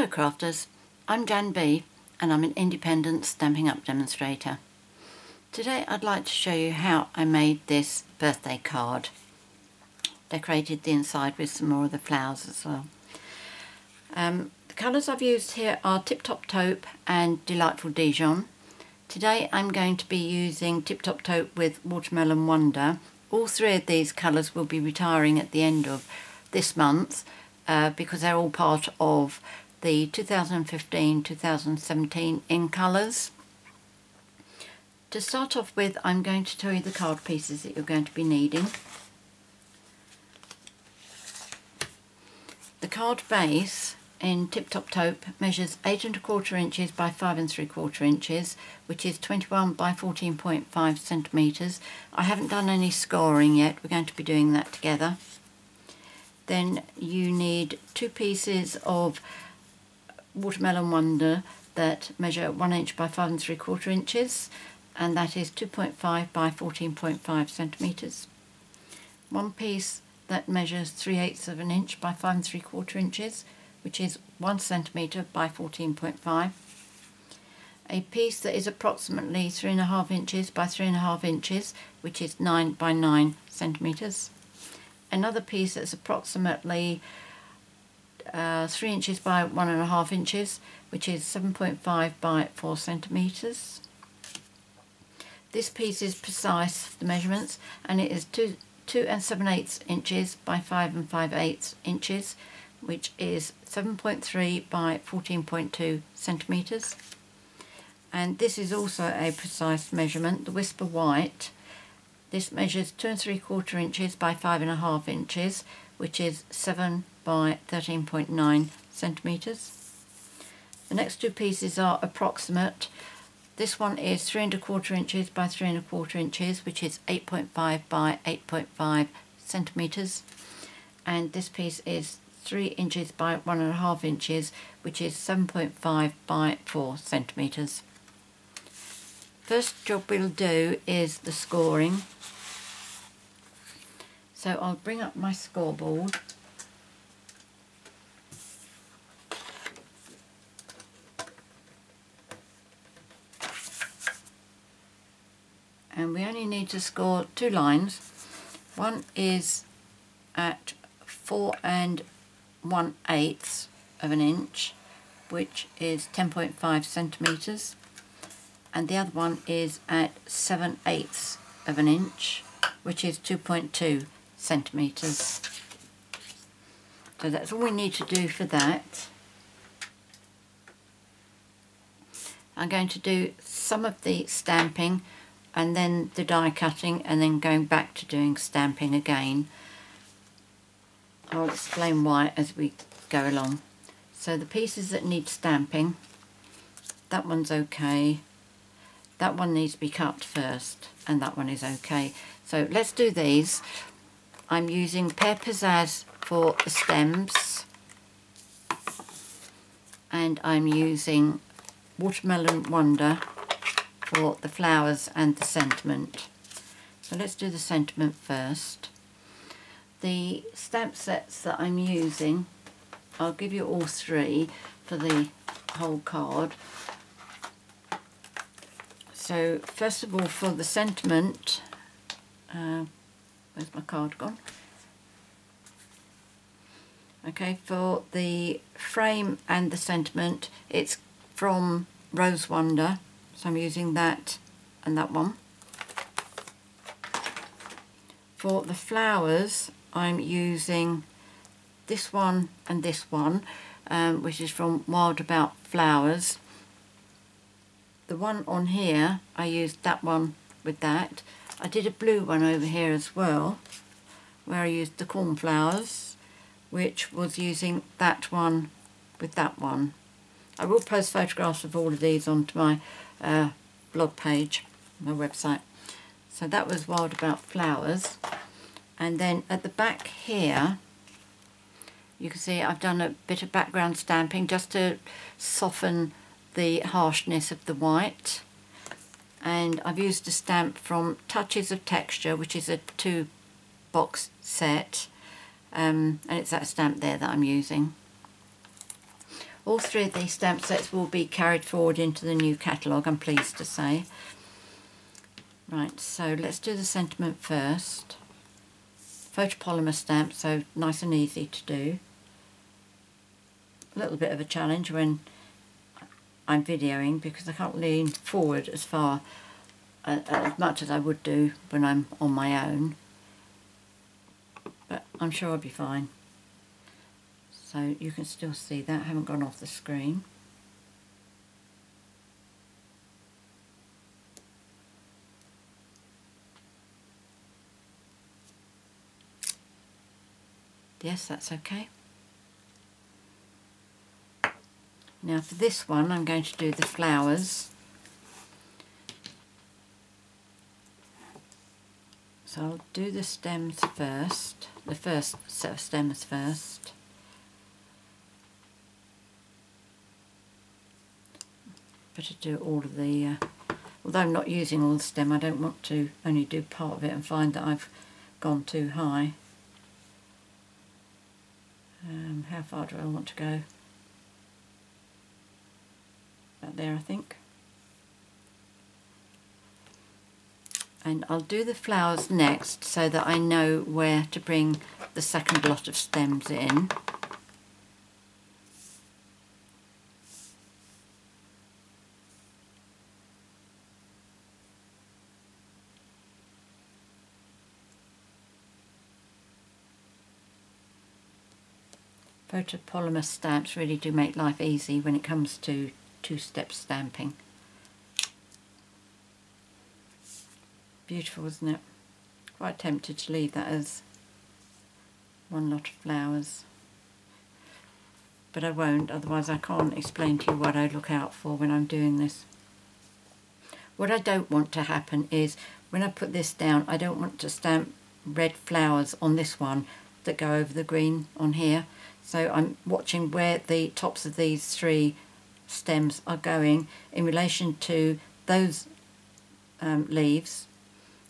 Hello crafters, I'm JanB and I'm an independent Stampin' Up demonstrator. Today I'd like to show you how I made this birthday card. Decorated the inside with some more of the flowers as well. The colours I've used here are Tip Top Taupe and Delightful Dijon. Today I'm going to be using Tip Top Taupe with Watermelon Wonder. All three of these colours will be retiring at the end of this month because they're all part of the 2015-2017 in colours. To start off with, I'm going to tell you the card pieces that you're going to be needing. The card base in Tip Top Taupe measures 8 1/4 inches by 5 3/4 inches, which is 21 by 14.5 centimetres. I haven't done any scoring yet, we're going to be doing that together. Then you need 2 pieces of Watermelon Wonder that measure 1 inch by 5 3/4 inches, and that is 2.5 by 14.5 centimetres. 1 piece that measures 3/8 of an inch by 5 3/4 inches, which is 1 centimetre by 14.5. A piece that is approximately 3.5 inches by 3.5 inches, which is 9 by 9 centimetres. Another piece that's approximately 3 inches by 1.5 inches, which is 7.5 by 4 centimetres. This piece is precise, the measurements, and it is 2 7/8 inches by 5 5/8 inches, which is 7.3 by 14.2 centimetres. And this is also a precise measurement, the Whisper White. This measures 2 3/4 inches by 5.5 inches, which is 7 by 13.9 centimetres. The next 2 pieces are approximate. This one is 3 1/4 inches by 3 1/4 inches, which is 8.5 by 8.5 centimetres. And this piece is 3 inches by 1.5 inches, which is 7.5 by 4 centimetres. First job we'll do is the scoring. So I'll bring up my scoreboard. And we only need to score 2 lines. One is at 4 1/8 of an inch, which is 10.5 centimetres, and the other one is at 7/8 of an inch, which is 2.2 centimetres. So that's all we need to do for that. I'm going to do some of the stamping and then the die cutting, and then going back to doing stamping again. I'll explain why as we go along. So the pieces that need stamping, that one's okay, that one needs to be cut first, and that one is okay. So let's do these. I'm using Pear Pizzazz for the stems, and I'm using Watermelon Wonder for the flowers and the sentiment. So let's do the sentiment first. The stamp sets that I'm using, I'll give you all 3 for the whole card. So first of all, for the sentiment, where's my card gone? Okay, for the frame and the sentiment, it's from Rose Wonder. So I'm using that and that one. For the flowers, I'm using this one and this one, which is from Wild About Flowers. The one on here, I used that one with that. I did a blue one over here as well, where I used the cornflowers, which was using that one with that one. I will post photographs of all of these onto my blog page, my website. So that was Wild About Flowers. And then at the back here, you can see I've done a bit of background stamping just to soften the harshness of the white. And I've used a stamp from Touches of Texture, which is a 2-box set. And it's that stamp there that I'm using. All three of these stamp sets will be carried forward into the new catalogue, I'm pleased to say. Right, so let's do the sentiment first. Photopolymer stamp, so nice and easy to do. A little bit of a challenge when I'm videoing because I can't lean forward as far as much as I would do when I'm on my own, but I'm sure I'll be fine. So you can still see that, I haven't gone off the screen. Yes, that's okay. Now for this one I'm going to do the flowers. So I'll do the stems first, the first set of stems first. Better do all of the, although I'm not using all the stem, I don't want to only do part of it and find that I've gone too high. How far do I want to go? About there, I think. And I'll do the flowers next so that I know where to bring the second lot of stems in. Photopolymer stamps really do make life easy when it comes to two-step stamping. Beautiful, isn't it? Quite tempted to leave that as one lot of flowers, but I won't, otherwise I can't explain to you what I look out for when I'm doing this. What I don't want to happen is when I put this down, I don't want to stamp red flowers on this one that go over the green on here. So I'm watching where the tops of these three stems are going in relation to those leaves,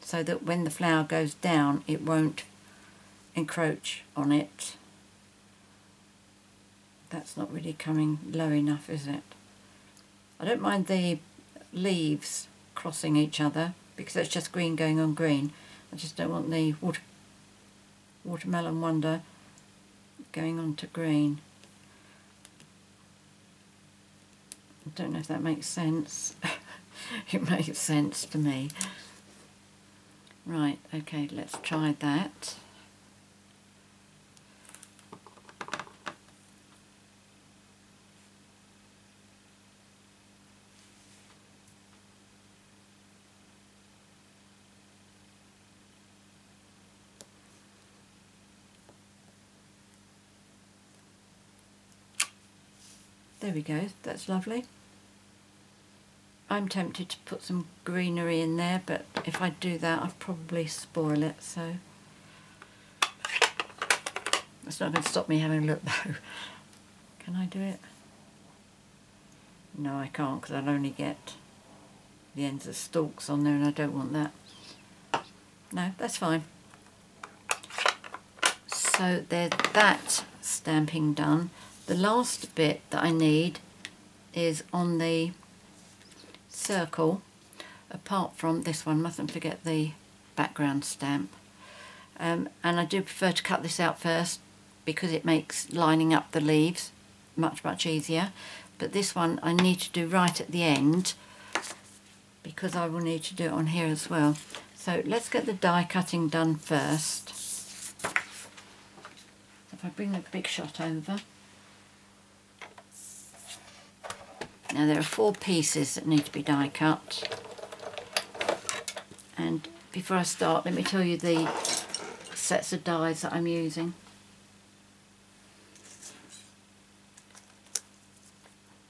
so that when the flower goes down it won't encroach on it. That's not really coming low enough, is it? I don't mind the leaves crossing each other because it's just green going on green. I just don't want the watermelon Wonder going on to green. I don't know if that makes sense. It makes sense to me. Right, okay, let's try that. There we go, that's lovely. I'm tempted to put some greenery in there, but if I do that I'll probably spoil it, so that's not going to stop me having a look though. Can I do it? No, I can't, because I'll only get the ends of stalks on there and I don't want that. No, that's fine. So there's that stamping done. The last bit that I need is on the circle, apart from this one, mustn't forget the background stamp. And I do prefer to cut this out first because it makes lining up the leaves much easier. But this one I need to do right at the end because I will need to do it on here as well. So let's get the die cutting done first. If I bring the big shot over. Now there are 4 pieces that need to be die cut, and before I start let me tell you the sets of dies that I'm using.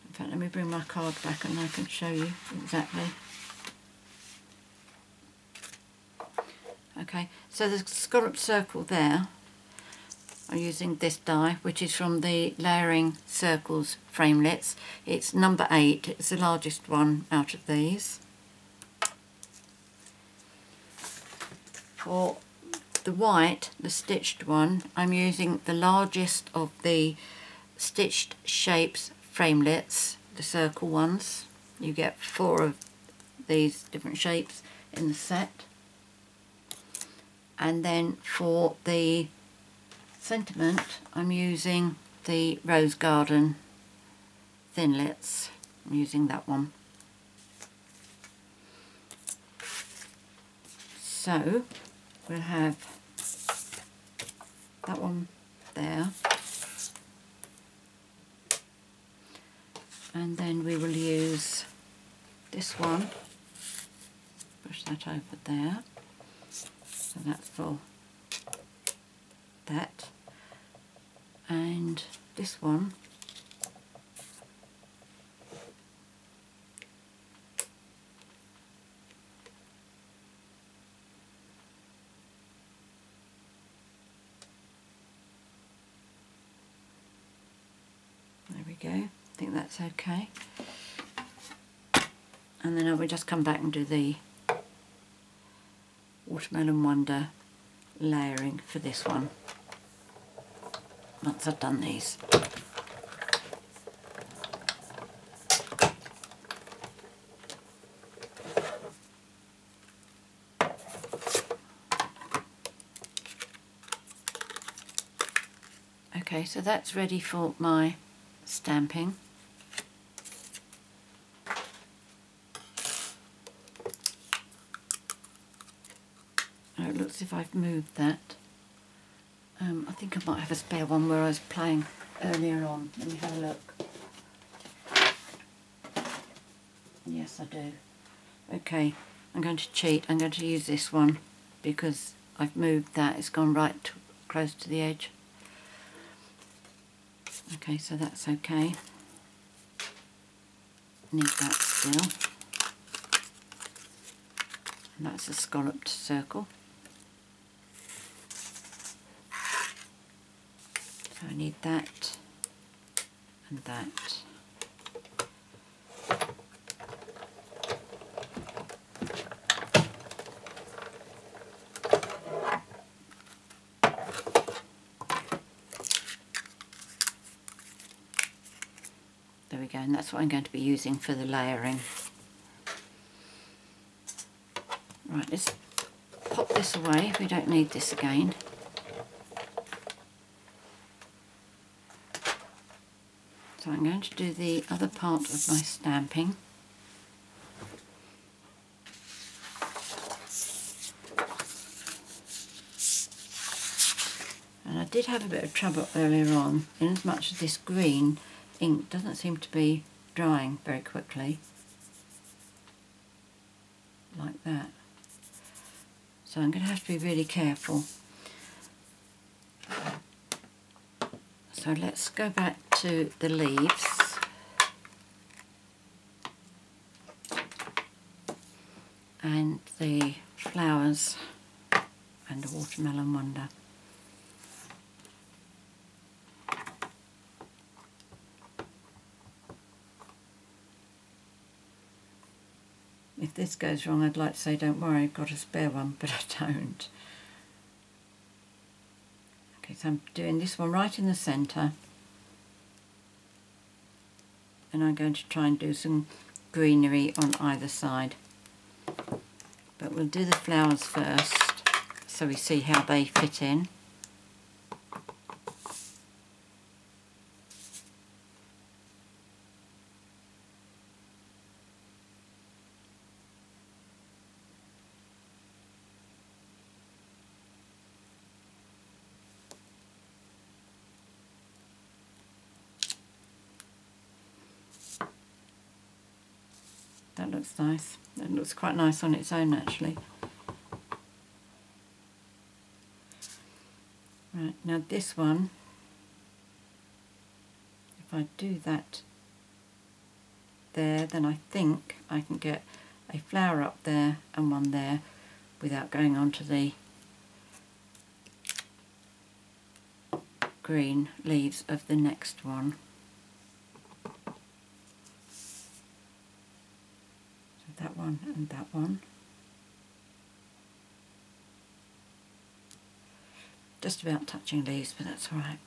In fact, let me bring my card back and I can show you exactly. Okay, so the scallop circle there, I'm using this die, which is from the Layering Circles framelits. It's number 8, it's the largest one out of these. For the white, the stitched one, I'm using the largest of the Stitched Shapes framelits, the circle ones. You get 4 of these different shapes in the set. And then for the sentiment, I'm using the Rose Garden Thinlits. I'm using that one. So we'll have that one there, and then we will use this one, push that over there, so that's for that, and this one go. I think that's okay. And then I will just come back and do the Watermelon Wonder layering for this one once I've done these. Okay, so that's ready for my stamping. Oh, it looks as if I've moved that. I think I might have a spare one where I was playing earlier on. Let me have a look. Yes, I do. Okay, I'm going to cheat. I'm going to use this one because I've moved that. It's gone right close to the edge. Okay, so that's okay. Need that still. And that's a scalloped circle. So I need that and that. There we go, and that's what I'm going to be using for the layering. Right, let's pop this away. We don't need this again. So I'm going to do the other part of my stamping. And I did have a bit of trouble earlier on, in as much as this green ink doesn't seem to be drying very quickly, like that. So I'm going to have to be really careful. So let's go back to the leaves. And the flowers and the Watermelon Wonder. If this goes wrong, I'd like to say, don't worry, I've got a spare one, but I don't. Okay, so I'm doing this one right in the centre. And I'm going to try and do some greenery on either side. But we'll do the flowers first, so we see how they fit in. That looks nice. It looks quite nice on its own, actually. Right, now this one, if I do that there, then I think I can get a flower up there and one there without going on to the green leaves of the next one. That one and that one. Just about touching leaves, but that's all right.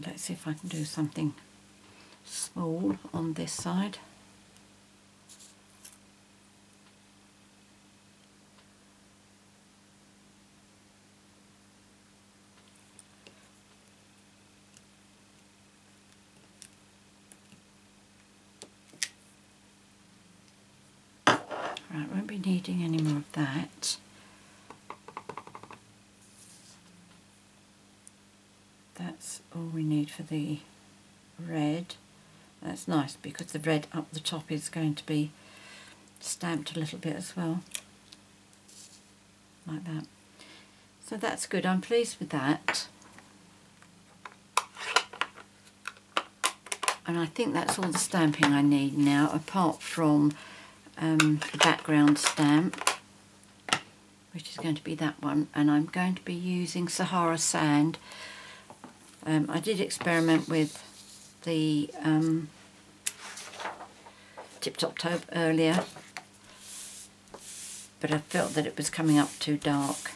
Let's see if I can do something small on this side. Right, won't be needing any more of that. That's all we need for the red. That's nice because the red up the top is going to be stamped a little bit as well, like that. So that's good, I'm pleased with that. And I think that's all the stamping I need now, apart from the background stamp, which is going to be that one, and I'm going to be using Sahara Sand. I did experiment with the Tip Top Taupe earlier, but I felt that it was coming up too dark,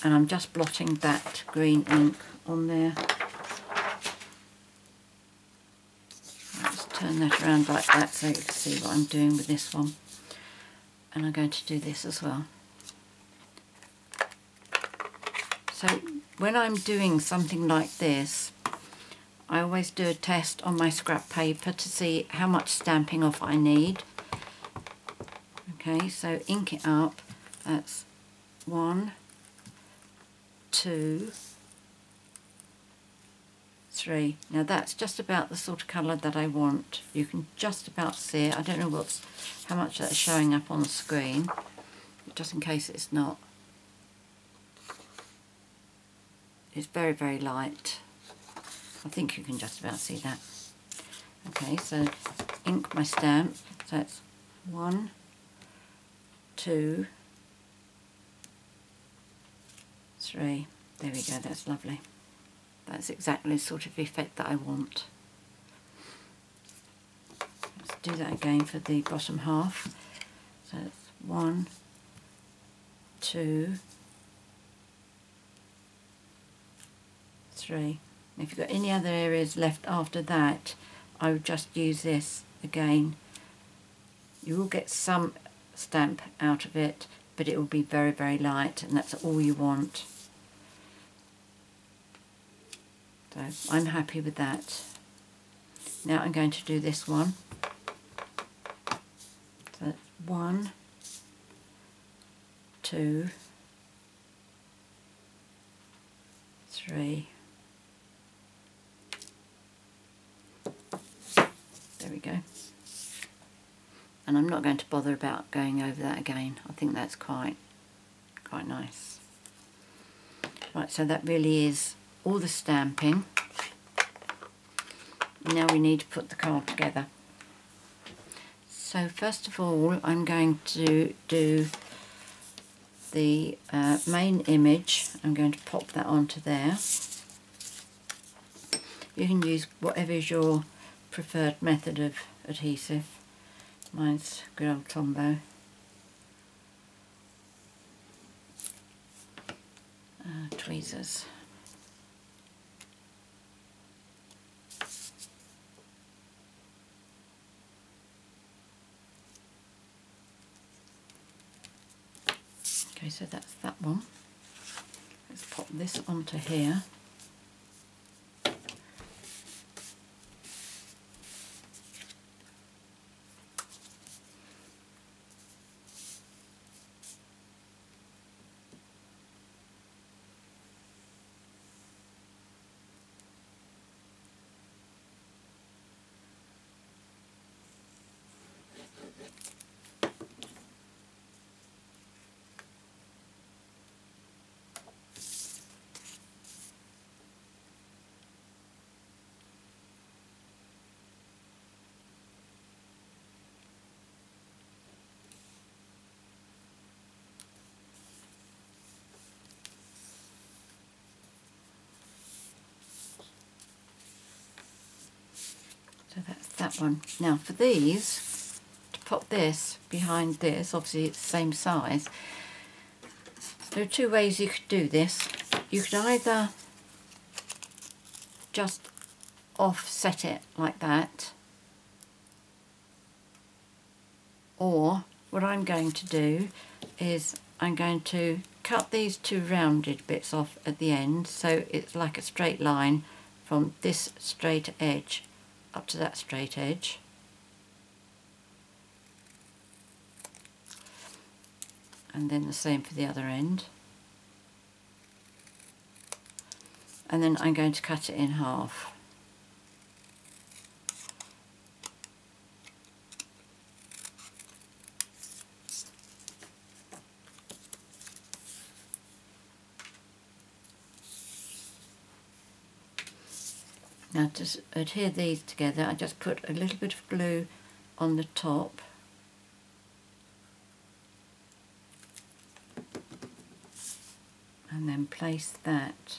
and I'm just blotting that green ink on there. Turn that around like that so you can see what I'm doing with this one, and I'm going to do this as well. So when I'm doing something like this, I always do a test on my scrap paper to see how much stamping off I need. Okay, so ink it up. That's 1, 2, 3. Now that's just about the sort of colour that I want. You can just about see it. I don't know how much that's showing up on the screen, just in case it's not. It's very, very light. I think you can just about see that. Okay, so ink my stamp. So it's 1, 2, 3. There we go, that's lovely. That's exactly the sort of effect that I want. Let's do that again for the bottom half. So it's 1, 2, 3. If you've got any other areas left after that, I would just use this again. You will get some stamp out of it, but it will be very, very light, and that's all you want. So I'm happy with that. Now I'm going to do this one. So that's 1, 2, 3. There we go. And I'm not going to bother about going over that again. I think that's quite nice. Right, so that really is all the stamping. Now we need to put the card together. So first of all, I'm going to do the main image. I'm going to pop that onto there. You can use whatever is your preferred method of adhesive. Mine's good old Tombow. Tweezers. Okay, so that's that one. Let's pop this onto here. So that's that one. Now for these, to pop this behind this, obviously it's the same size, there are two ways you could do this. You could either just offset it like that, or what I'm going to do is I'm going to cut these two rounded bits off at the end so it's like a straight line from this straight edge up to that straight edge. And then the same for the other end. And then I'm going to cut it in half. Now to adhere these together, I just put a little bit of glue on the top. And then place that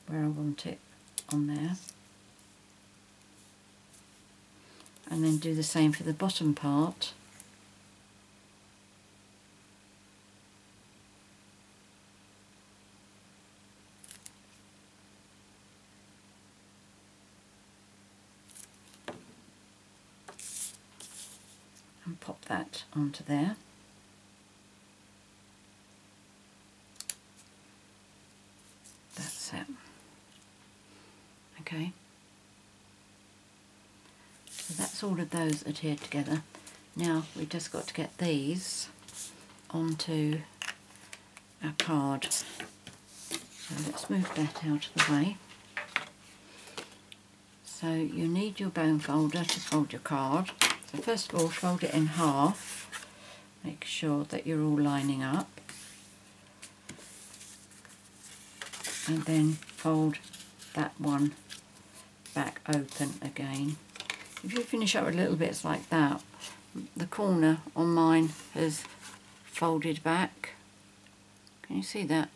where I want it on there. And then do the same for the bottom part. And pop that onto there. That's it. Okay. So that's all of those adhered together. Now we've just got to get these onto our card. So let's move that out of the way. So you need your bone folder to fold your card. So first of all, fold it in half. Make sure that you're all lining up. And then fold that one back open again. If you finish up with little bits like that, the corner on mine has folded back. Can you see that?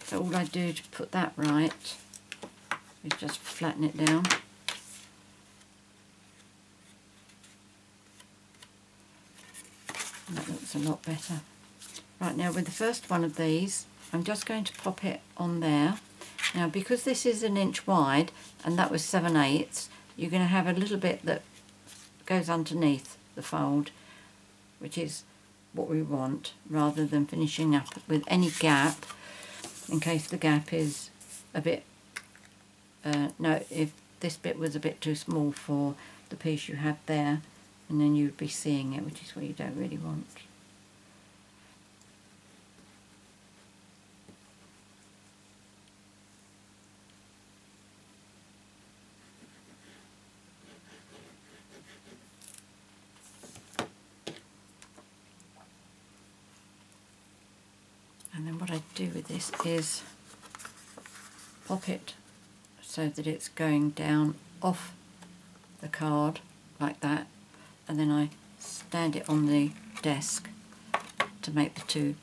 So all I do to put that right is just flatten it down. And that looks a lot better. Right, now with the first one of these, I'm just going to pop it on there. Now because this is 1 inch wide and that was 7/8, you're going to have a little bit that goes underneath the fold, which is what we want, rather than finishing up with any gap, in case the gap is a bit, no, if this bit was a bit too small for the piece you have there, and then you'd be seeing it, which is what you don't really want. And then what I do with this is pop it so that it's going down off the card like that, and then I stand it on the desk to make the two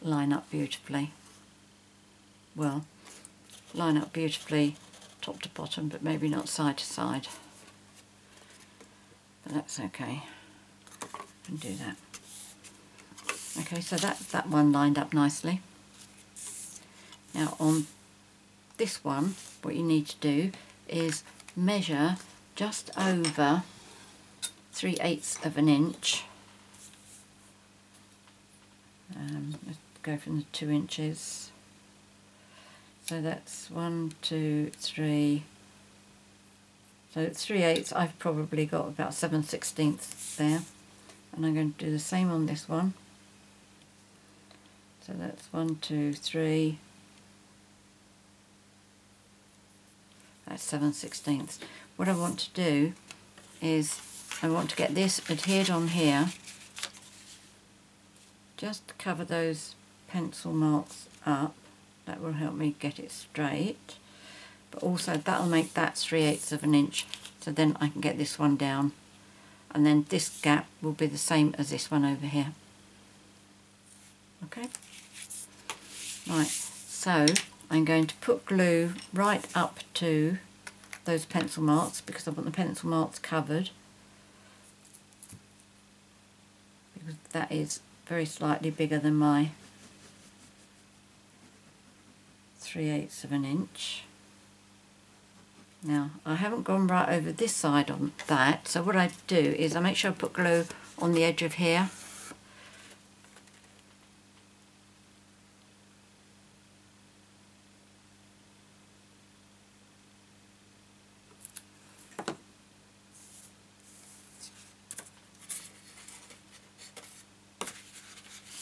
line up beautifully. Well, line up beautifully top to bottom, but maybe not side to side. But that's okay. I can do that. Okay, so that's that one lined up nicely. Now on this one, what you need to do is measure just over 3/8 of an inch. Let's go from the 2 inches. So that's 1, 2, 3. So 3/8, I've probably got about 7/16 there. And I'm going to do the same on this one. So that's 1, 2, 3. That's 7/16. What I want to do is I want to get this adhered on here. Just cover those pencil marks up. That will help me get it straight. But also that'll make that 3/8 of an inch. So then I can get this one down. And then this gap will be the same as this one over here. Okay? Right, so I'm going to put glue right up to those pencil marks because I want the pencil marks covered, because that is very slightly bigger than my 3/8 of an inch. Now I haven't gone right over this side on that, so what I do is I make sure I put glue on the edge of here.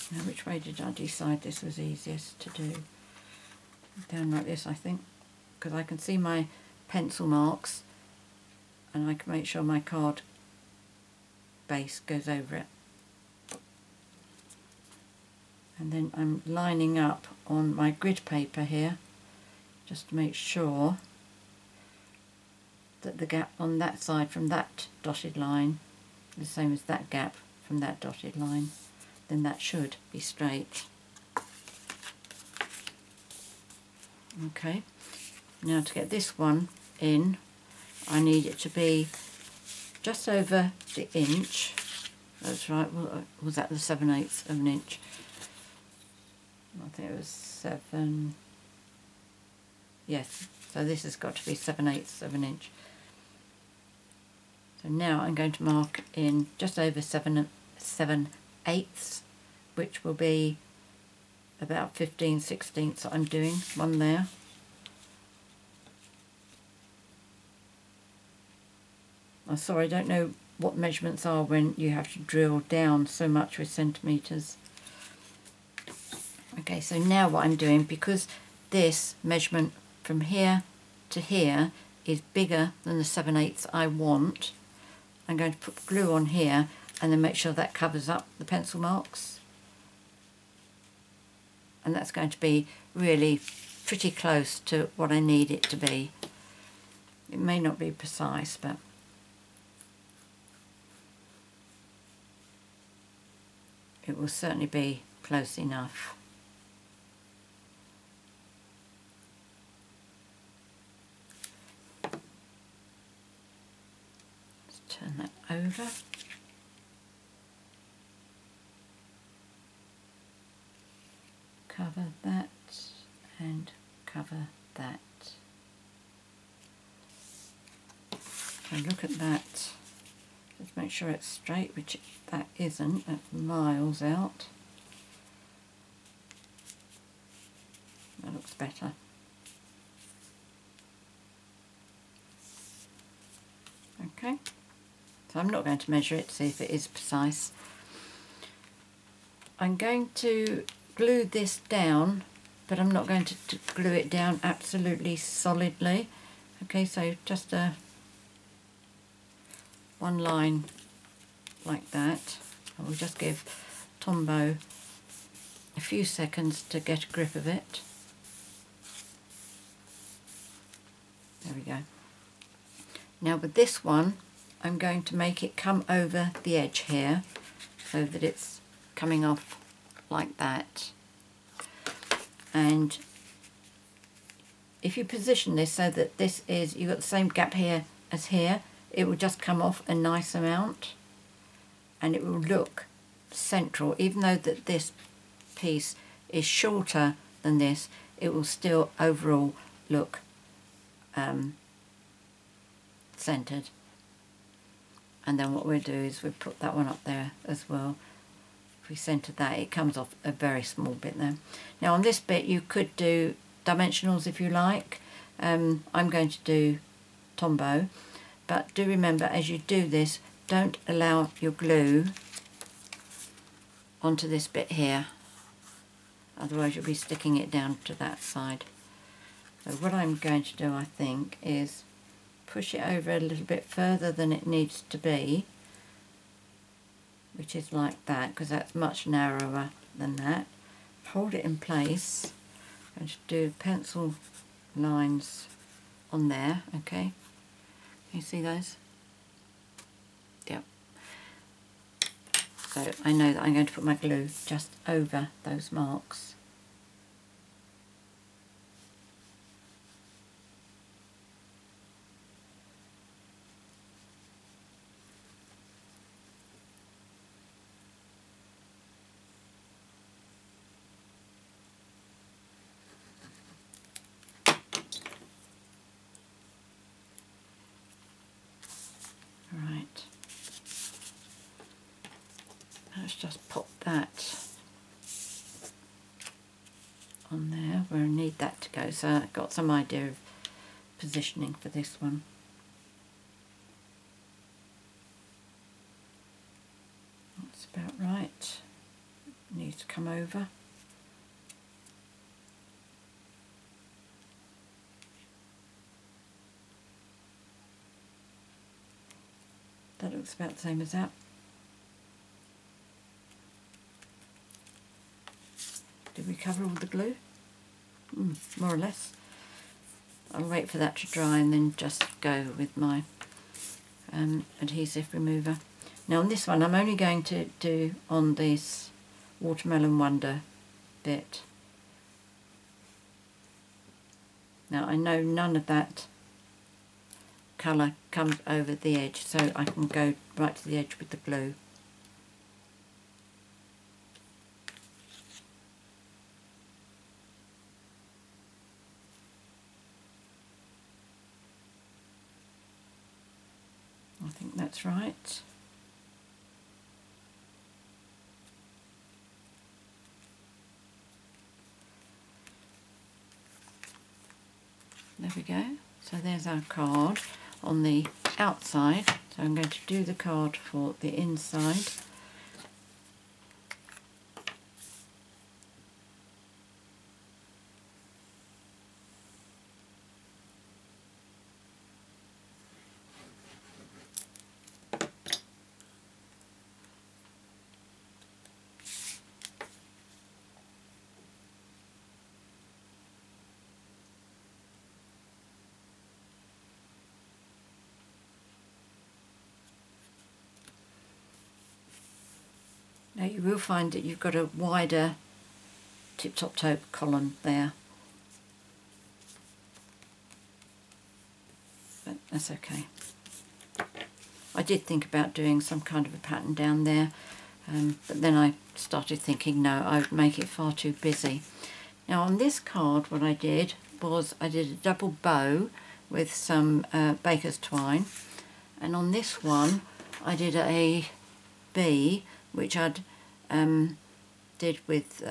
Now which way did I decide this was easiest to do? Down like this, I think, because I can see my pencil marks and I can make sure my card base goes over it. And then I'm lining up on my grid paper here just to make sure that the gap on that side from that dotted line is the same as that gap from that dotted line. Then that should be straight. Okay, now to get this one in, I need it to be just over the inch. That's right, was that the 7/8 of an inch? I think it was 7. Yes, so this has got to be 7/8 of an inch. So now I'm going to mark in just over 7/8, which will be about 15/16 that I'm doing, one there. I'm sorry, I don't know what measurements are when you have to drill down so much with centimetres. Okay, so now what I'm doing, because this measurement from here to here is bigger than the 7/8 I want, I'm going to put glue on here and then make sure that covers up the pencil marks. And that's going to be really pretty close to what I need it to be. It may not be precise, but it will certainly be close enough. Let's turn that over. Cover that and cover that. So look at that. Just make sure it's straight, which that isn't. That's miles out. That looks better. Okay. So I'm not going to measure it to see if it is precise. I'm going to glue this down, but I'm not going to glue it down absolutely solidly. Okay, so just one line like that. I will just give Tombow a few seconds to get a grip of it. There we go. Now with this one, I'm going to make it come over the edge here so that it's coming off like that. And if you position this so that this is, you've got the same gap here as here, it will just come off a nice amount and it will look central. Even though that this piece is shorter than this, it will still overall look centered. And then what we'll do is we'll put that one up there as well. If we center that, it comes off a very small bit there. Now on this bit you could do dimensionals if you like. I'm going to do Tombow, but do remember as you do this, don't allow your glue onto this bit here, otherwise you'll be sticking it down to that side. So what I'm going to do, I think, is push it over a little bit further than it needs to be, which is like that, because that's much narrower than that. Hold it in place and just do pencil lines on there. Okay, can you see those? Yep. So I know that I'm going to put my glue just over those marks. let's just pop that on there where I need that to go, so I've got some idea of positioning for this one. That's about right. Needs to come over. That looks about the same as that. Did we cover all the glue? More or less. I'll wait for that to dry and then just go with my adhesive remover. Now on this one I'm only going to do on this Watermelon Wonder bit. Now I know none of that colour comes over the edge, so I can go right to the edge with the glue. I think that's right. There we go. So there's our card on the outside. So I'm going to do the card for the inside. Now you will find that you've got a wider tip-top taupe column there, but that's okay. I did think about doing some kind of a pattern down there, but then I started thinking no, I would make it far too busy. Now on this card what I did was I did a double bow with some baker's twine, and on this one I did a bee which I'd did with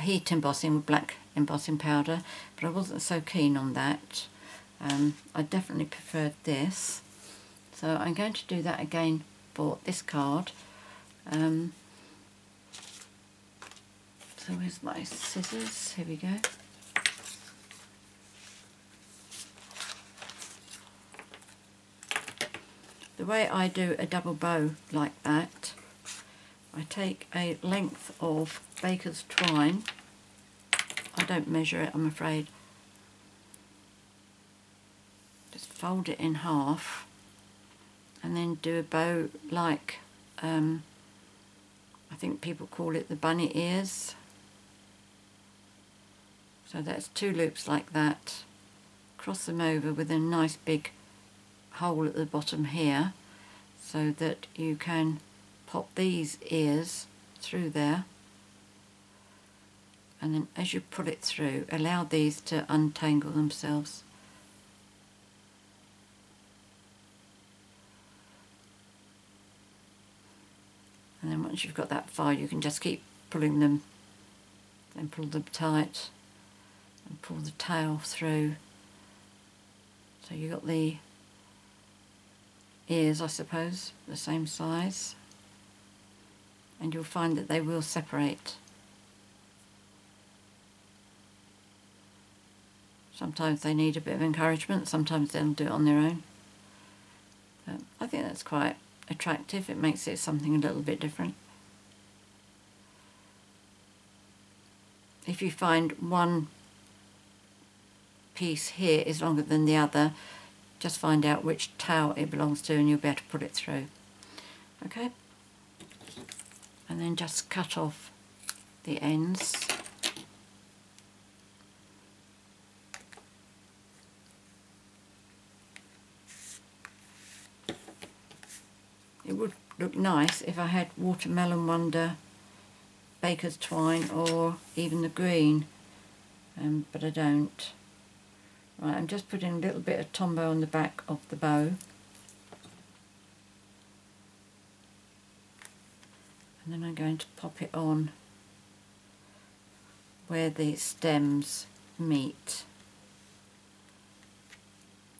heat embossing with black embossing powder, but I wasn't so keen on that. I definitely preferred this, so I'm going to do that again for this card. So here's my scissors, here we go. The way I do a double bow like that, I take a length of baker's twine. I don't measure it, I'm afraid. Just fold it in half and then do a bow like, I think people call it the bunny ears. So that's 2 loops like that. Cross them over with a nice big hole at the bottom here, so that you can pop these ears through there, and then as you pull it through, allow these to untangle themselves. And then once you've got that far, you can just keep pulling them and pull them tight and pull the tail through. So you've got the ears, I suppose, the same size, and you'll find that they will separate. Sometimes they need a bit of encouragement, sometimes they'll do it on their own. But I think that's quite attractive, it makes it something a little bit different. If you find one piece here is longer than the other, just find out which tail it belongs to and you'll be able to put it through. Okay? And then just cut off the ends. It would look nice if I had Watermelon Wonder baker's twine or even the green, but I don't. Right, I'm just putting a little bit of Tombow on the back of the bow. and then I'm going to pop it on where the stems meet.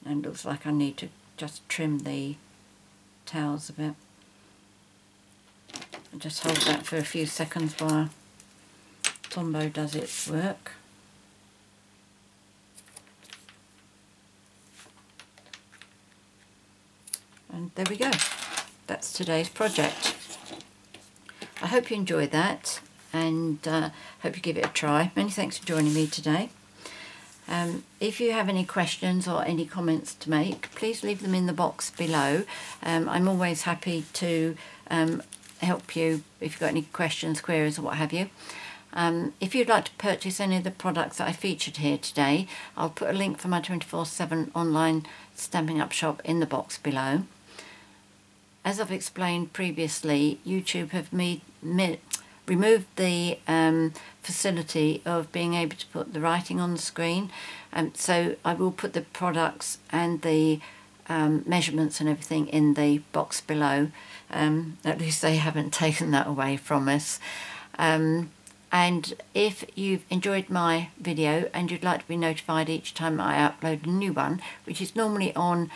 And it looks like I need to just trim the towels a bit. And just hold that for a few seconds while Tombow does its work. And there we go. That's today's project. I hope you enjoyed that, and hope you give it a try. Many thanks for joining me today. If you have any questions or any comments to make, please leave them in the box below. I'm always happy to help you if you've got any questions, queries or what have you. If you'd like to purchase any of the products that I featured here today, I'll put a link for my 24/7 online Stampin' Up shop in the box below. As I've explained previously, YouTube have removed the facility of being able to put the writing on the screen, so I will put the products and the measurements and everything in the box below. At least they haven't taken that away from us. And if you've enjoyed my video and you'd like to be notified each time I upload a new one, which is normally on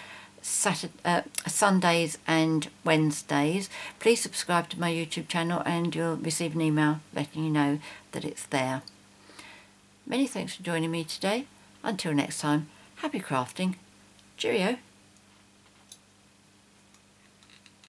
Sundays and Wednesdays, please subscribe to my YouTube channel and you'll receive an email letting you know that it's there. Many thanks for joining me today. Until next time, happy crafting. Cheerio.